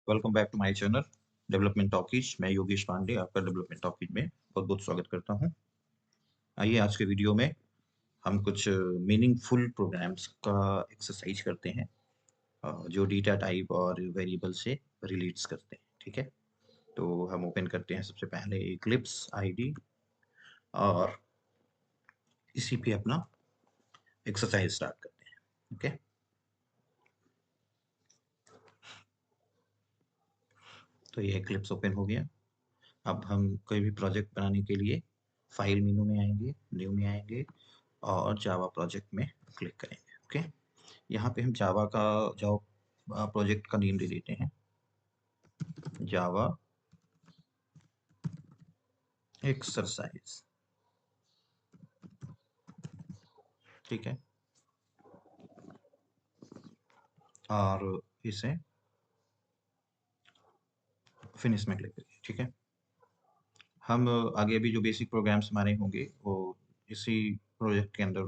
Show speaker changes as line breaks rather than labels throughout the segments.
Welcome back to my channel development talkies. मैं योगेश पांडे आपका development talkies में बहुत बहुत स्वागत करता हूं। आइए आज के वीडियो में हम कुछ मीनिंगफुल प्रोग्राम्स का एक्सरसाइज करते हैं जो डेटा टाइप और वेरिएबल से रिलेट्स करते हैं। ठीक है, तो हम ओपन करते हैं सबसे पहले इक्लिप्स आईडी और इसी पे अपना एक्सरसाइज स्टार्ट करते हैं। ओके, तो ये इक्लिप्स ओपन हो गया। अब हम कोई भी प्रोजेक्ट बनाने के लिए फाइल मेनू में आएंगे, न्यू में आएंगे और जावा प्रोजेक्ट में क्लिक करेंगे। ओके, यहाँ पे हम जावा प्रोजेक्ट का नेम दे देते हैं, जावा एक्सरसाइज। ठीक है, और इसे फिनिश में क्लिक करिए। ठीक है, हम आगे भी जो बेसिक प्रोग्राम्स हमारे होंगे वो इसी प्रोजेक्ट के अंदर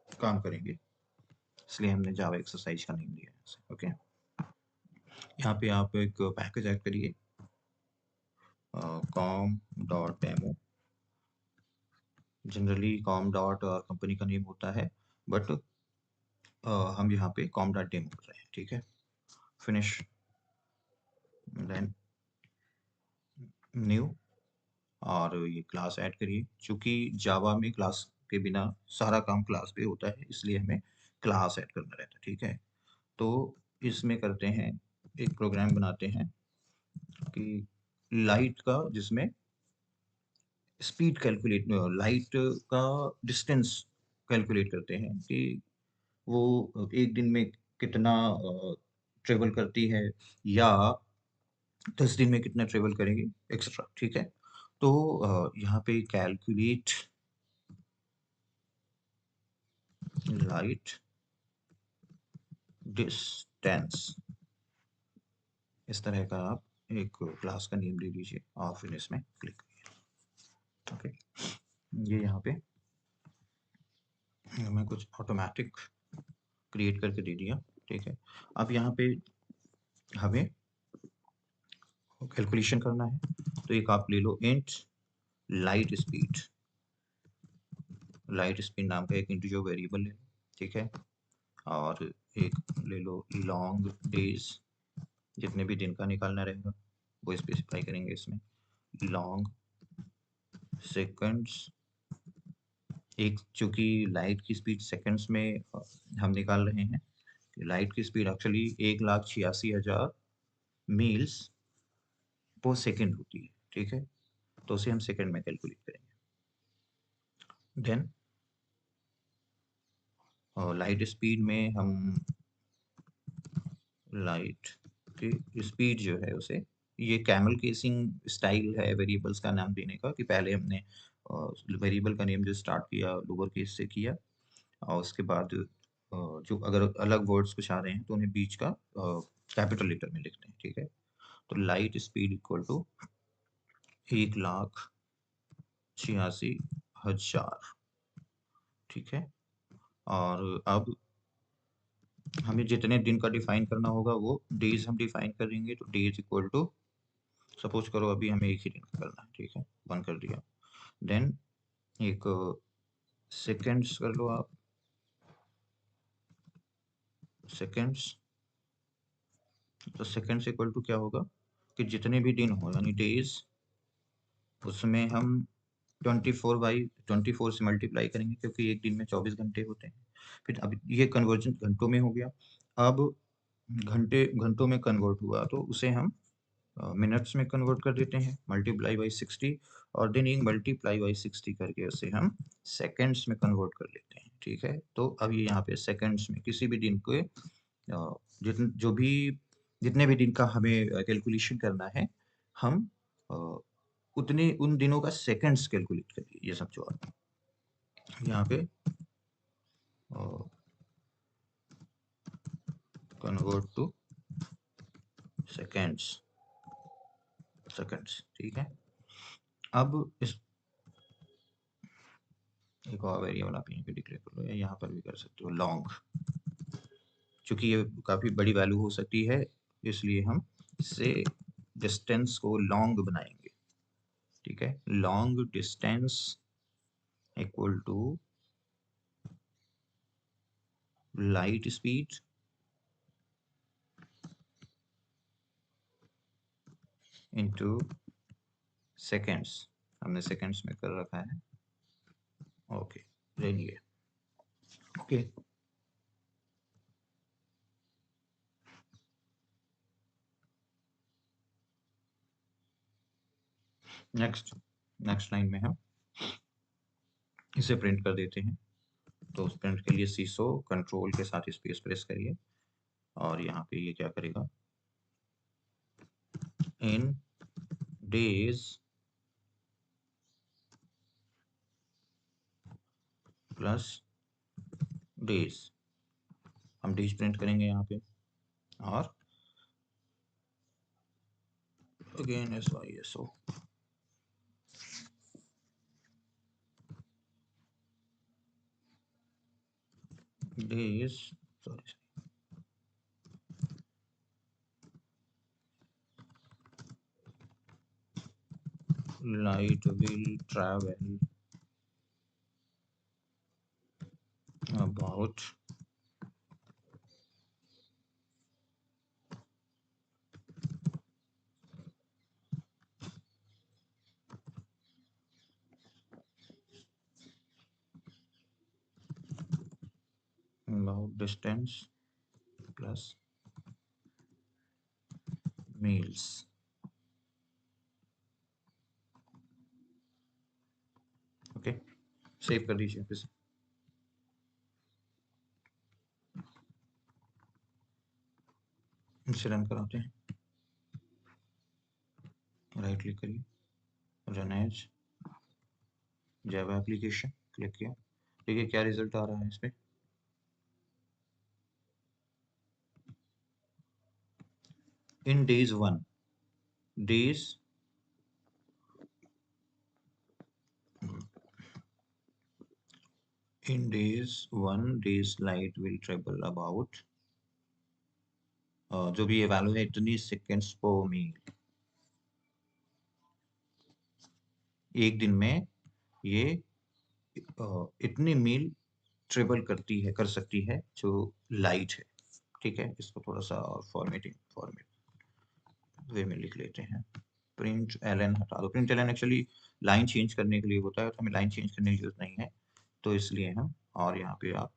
काम करेंगे, इसलिए हमने जावा एक्सरसाइज का नेम दिया है इसे। ओके, यहाँ पे आप एक पैकेज ऐड करिए, com dot demo. Generally com dot और कंपनी का नेम होता है, बट हम यहाँ पे कॉम डॉट डेमो कर रहे हैं। ठीक है, फिनिश, देन न्यू, और ये क्लास ऐड करिए। चूंकि जावा में क्लास के बिना सारा काम क्लास पे होता है, इसलिए हमें क्लास ऐड करना रहता है। ठीक है, तो इसमें करते हैं, एक प्रोग्राम बनाते हैं कि लाइट का, जिसमें स्पीड कैलकुलेट, लाइट का डिस्टेंस कैलकुलेट करते हैं कि वो एक दिन में कितना ट्रेवल करती है, या 10 दिन में कितना ट्रेवल करेंगे, एक्सेट्रा। ठीक है, तो यहाँ पे कैलकुलेट लाइट डिस्टेंस, इस तरह का आप एक क्लास का नेम दे दीजिए और फिर इसमें क्लिक करिए। ओके, ये यहाँ पे मैं कुछ ऑटोमेटिक क्रिएट करके दे दिया। ठीक है, अब यहाँ पे हमें कैलकुलेशन करना है, तो एक आप ले लो इंट लाइट स्पीड। लाइट स्पीड नाम का एक इंटीजर वेरिएबल ले लो। ठीक है, और एक ले लो लॉन्ग डेज, जितने भी दिन का निकालना रहेगा वो स्पेसिफाई करेंगे इसमें। लॉन्ग सेकंड्स, एक चूंकि लाइट की स्पीड सेकंड्स में हम निकाल रहे हैं, लाइट की स्पीड एक्चुअली 1,86,000 मील्स पर सेकंड होती है। ठीक है, तो उसे हम सेकंड में कैलकुलेट करेंगे। देन लाइट स्पीड में हम लाइट की स्पीड जो है उसे, ये कैमल केसिंग स्टाइल है वेरिएबल्स का नाम देने का, कि पहले हमने वेरिएबल का नेम जो स्टार्ट किया लोअर केस से किया, और उसके बाद जो अगर अलग वर्ड्स कुछ आ रहे हैं तो उन्हें बीच का कैपिटल लेटर में लिखते हैं। ठीक है, तो लाइट स्पीड इक्वल टू 1,86,000। ठीक है, और अब हमें जितने दिन का डिफाइन करना होगा वो डेज हम डिफाइन करेंगे, तो डेज इक्वल टू, सपोज करो अभी हमें एक ही दिन का करना है। ठीक है, बंद कर दिया। देन एक सेकेंड्स कर लो आप, सेकेंड्स, तो सेकेंड्स इक्वल टू क्या होगा कि जितने भी दिन हो यानी डेज, उसमें हम 24/24 से मल्टीप्लाई करेंगे, क्योंकि एक दिन में 24 घंटे होते हैं। फिर अब ये कन्वर्जन घंटों में हो गया। अब घंटे घंटों में कन्वर्ट हुआ तो उसे हम मिनट्स में कन्वर्ट कर देते हैं, मल्टीप्लाई बाई 60, और देन एक मल्टीप्लाई बाई 60 करके उसे हम सेकेंड्स में कन्वर्ट कर लेते हैं। ठीक है, तो अब ये यहाँ पे सेकेंड्स में किसी भी दिन के जितने भी दिन का हमें कैलकुलेशन करना है, हम अ, उतने उन दिनों का सेकंड्स कैलकुलेट करिए। ये सब जो आप यहाँ पे कन्वर्ट टू सेकंड्स, सेकंड्स। ठीक है, अब इस एक और वेरिएबल आप यहीं पे डिक्लेयर कर लो, या यहाँ पर भी कर सकते हो लॉन्ग, क्योंकि ये काफ़ी बड़ी वैल्यू हो सकती है, इसलिए हम इससे डिस्टेंस को लॉन्ग बनाएंगे, ठीक है। Long distance equal to light speed into seconds. हमने सेकेंड्स में कर रखा है, ओके रेडिए, ओके। नेक्स्ट लाइन में हम इसे प्रिंट कर देते हैं। तो उस प्रिंट के लिए सीसो कंट्रोल के साथ स्पेस प्रेस करिए और यहाँ पे ये क्या करेगा, इन डेज प्लस डेज, हम डेज प्रिंट करेंगे यहाँ पे और again SYSO days, sorry, light will travel about distance plus meals, okay. Save कर दीजिए फिर से, इसे रन कराते हैं। राइट क्लिक करिए, run as Java application, click किया। देखिए क्या रिजल्ट आ रहा है इस पे, in days 1 days in days 1 days light will travel about जो भी ये वैल्यू है इतनी सेकेंड्स पर मील, एक दिन में ये इतनी मील ट्रेवल करती है, कर सकती है जो लाइट है, ठीक है। इसको थोड़ा सा और फॉर्मेट वे में लिख लेते हैं। प्रिंट एलन हटा दो, print LN actually line change करने के लिए होता है, तो हमें लाइन चेंज करने की जरूरत नहीं है, तो इसलिए हम, और यहाँ पे आप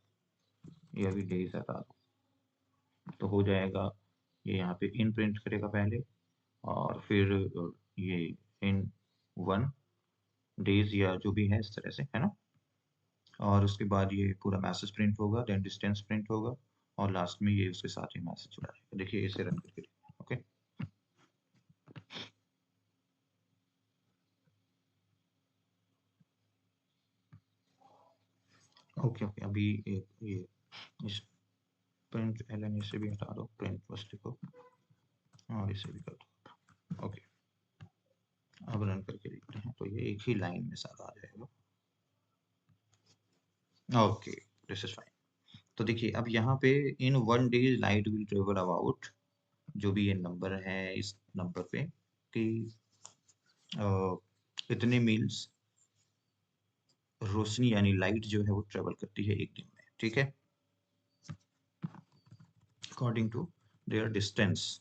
ये अभी डेज हटा दो तो हो जाएगा। ये यहाँ पे इन प्रिंट करेगा पहले और फिर ये इन 1 डेज या जो भी है इस तरह से, है ना। और उसके बाद ये पूरा मैसेज प्रिंट होगा, देन डिस्टेंस प्रिंट होगा और लास्ट में ये उसके साथ ही मैसेज जुड़ा रहेगा। देखिए इसे रन करके देखिए, ओके। ओके ओके, अभी ये इस प्रिंट एलन इसे भी हटा दो, प्रिंट बस लिखो और इसे भी कर दो, ओके। अब रन करके देखते हैं तो ये एक ही लाइन में सारा आ जाएगा, ओके दिस इज फाइन। तो देखिए अब यहाँ पे इन 1 days light will travel about, जो भी ये नंबर है इस नंबर पे कि इतने मील्स रोशनी यानी लाइट जो है वो ट्रेवल करती है एक दिन में, ठीक है, अकॉर्डिंग टू देयर डिस्टेंस।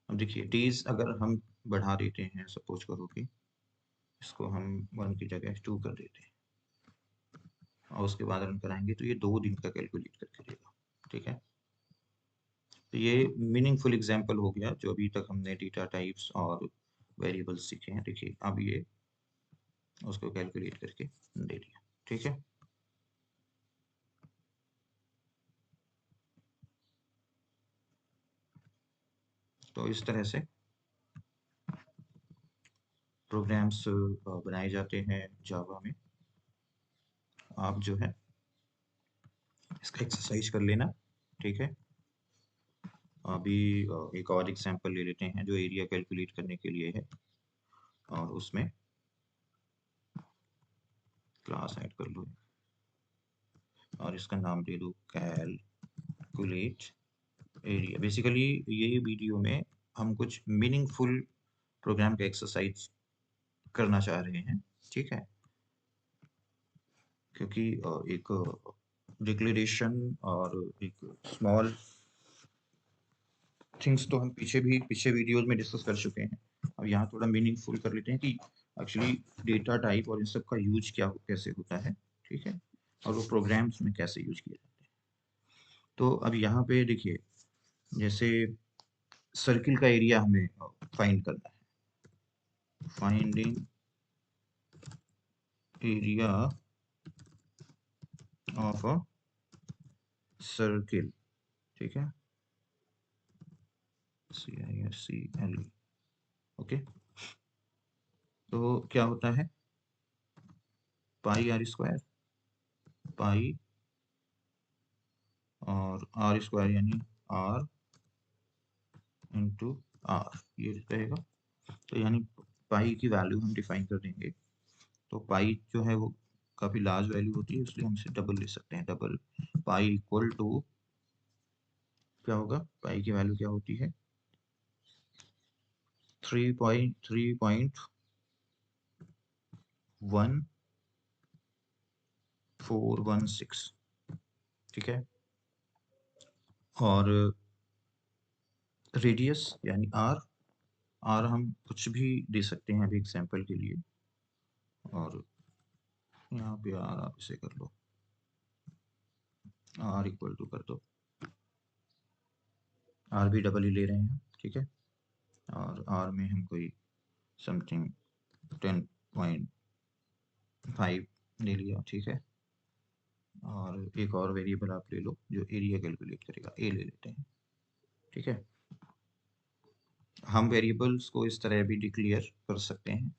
अब देखिए डेज अगर हम बढ़ा देते हैं, सपोज करो कि इसको हम 1 की जगह 2 कर देते हैं और उसके बाद रन कराएंगे तो ये 2 दिन का कैलकुलेट करके देगा, ठीक है। तो ये मीनिंगफुल एग्जांपल हो गया जो अभी तक हमने डेटा टाइप्स और वेरिएबल्स सीखे हैं। देखिए अब ये उसको कैलकुलेट करके दे दिया, ठीक है। तो इस तरह से प्रोग्राम्स बनाए जाते हैं जावा में। आप जो है इसका एक्सरसाइज कर लेना, ठीक है। अभी एक और एग्जांपल ले लेते हैं जो एरिया कैलकुलेट करने के लिए है और उसमें क्लास ऐड कर लो और इसका नाम दे दो कैलकुलेट एरिया। बेसिकली ये वीडियो में हम कुछ मीनिंगफुल प्रोग्राम का एक्सरसाइज करना चाह रहे हैं, ठीक है? क्योंकि एक डिक्लेरेशन और एक स्मॉल थिंग्स तो हम पीछे वीडियोस में डिस्कस कर चुके हैं। अब यहाँ थोड़ा मीनिंगफुल कर लेते हैं कि एक्चुअली डेटा टाइप और इन सब का यूज कैसे होता है, ठीक है? और वो प्रोग्राम्स में कैसे यूज किए जाते हैं। तो अब यहाँ पे देखिए, जैसे सर्किल का एरिया हमें फाइंड करना है। Finding area of a circle, ठीक है? CISCLE, okay. तो क्या होता है, पाई आर स्क्वायर, पाई और आर स्क्वायर यानी आर इंटू आर, ये रहेगा। तो यानी पाई की वैल्यू हम डिफाइन कर देंगे। तो पाई जो है वो काफ़ी लार्ज वैल्यू होती है, इसलिए हम इसे डबल ले सकते हैं। डबल पाई इक्वल टू क्या होगा, पाई की वैल्यू क्या होती है, 3.3.1416, ठीक है? और रेडियस यानी आर, आर हम कुछ भी दे सकते हैं अभी एग्जाम्पल के लिए। और यहाँ पे आर आप इसे कर लो, आर इक्वल टू कर दो, आर भी डबल ही ले रहे हैं, ठीक है? और आर में हम कोई समथिंग 10.5 ले लिया, ठीक है? और एक और वेरिएबल आप ले लो जो एरिया कैलकुलेट करेगा, ए ले लेते हैं, ठीक है? हम वेरिएबल्स को इस तरह भी डिक्लेयर कर सकते हैं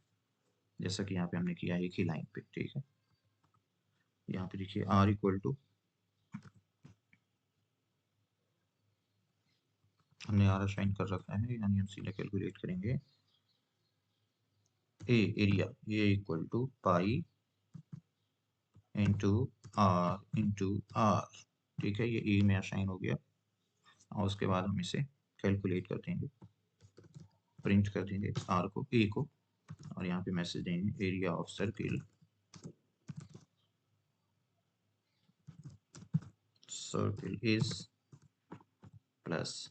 जैसा कि यहाँ पे हमने किया एक ही लाइन पे, ठीक है? यहाँ पे देखिए आर इक्वल टू, हमने आर असाइन कर रखा है, यानी हम सीधे कैलकुलेट करेंगे एरिया, ये equal to pi into R, ठीक है? ये ए में असाइन हो गया। और उसके बाद हम इसे कैलकुलेट कर देंगे, प्रिंट कर देंगे आर को, ए को, और यहाँ पे मैसेज देंगे area of circle, circle is plus,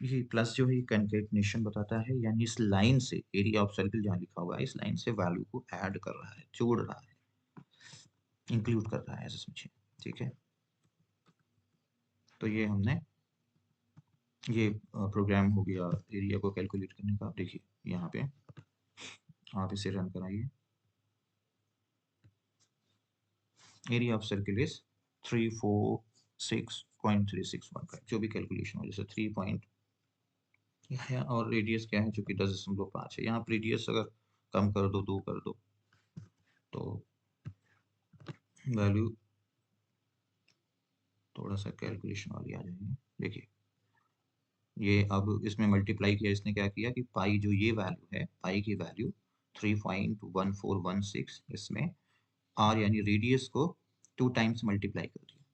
ये प्लस जो है कंकेटनेशन बताता है, यानी इस लाइन से एरिया ऑफ सर्किल जहाँ लिखा हुआ है इस लाइन से वैल्यू को ऐड कर रहा है, जोड़ रहा है, इंक्लूड कर रहा है, ऐसे समझिए, ठीक है? तो ये हमने ये प्रोग्राम हो गया एरिया को कैलकुलेट करने का। देखिए यहाँ पे आप इसे रन कराइए, एरिया ऑफ सर्किल इज 346.3615, जो भी कैलकुलेशन हो, जैसे 3 पॉइंट है और रेडियस क्या है, जो कि 10.5 है। यहाँ पर रेडियस अगर कम कर दो, 2 कर दो, तो वैल्यू थोड़ा सा कैलकुलेशन वाली आ जाएगी। देखिए ये अब इसमें मल्टीप्लाई किया, इसने क्या किया कि पाई जो ये वैल्यू है, पाई की वैल्यू 3.1416, इसमें आर यानी रेडियस को 2 टाइम्स मल्टीप्लाई कर दिया,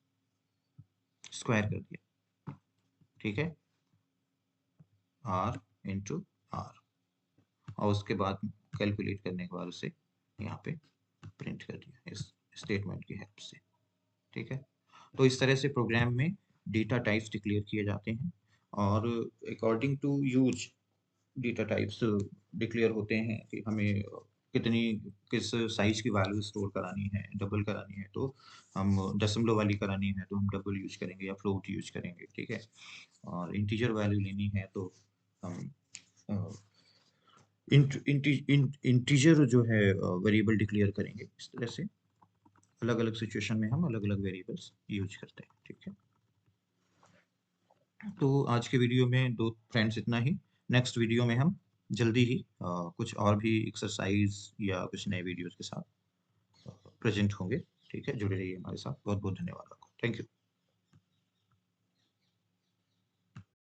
स्क्वायर कर दिया, ठीक है? आर इंटू आर, और उसके बाद कैलकुलेट करने के बाद उसे यहाँ पे प्रिंट कर दिया इस स्टेटमेंट की हेल्प से, ठीक है? तो इस तरह से प्रोग्राम में डेटा टाइप्स डिक्लेयर किए जाते हैं और according to use data types declare होते हैं कि हमें कितनी किस साइज की वैल्यू स्टोर करानी है, डबल करानी है तो हम दशमलव वाली करानी है तो हम डबल यूज करेंगे या फ्लोट यूज करेंगे, ठीक है? और इंटीजर वैल्यू लेनी है तो हम इंटीजर जो है वेरिएबल डिक्लेयर करेंगे। इस तरह से अलग अलग सिचुएशन में हम अलग अलग वेरिएबल्स यूज करते हैं, ठीक है? तो आज के वीडियो में दो फ्रेंड्स इतना ही। नेक्स्ट वीडियो में हम जल्दी ही कुछ और भी एक्सरसाइज या कुछ नए वीडियोस के साथ प्रेजेंट होंगे, ठीक है? जुड़े रहिए हमारे साथ। बहुत बहुत धन्यवाद आपको, थैंक यू।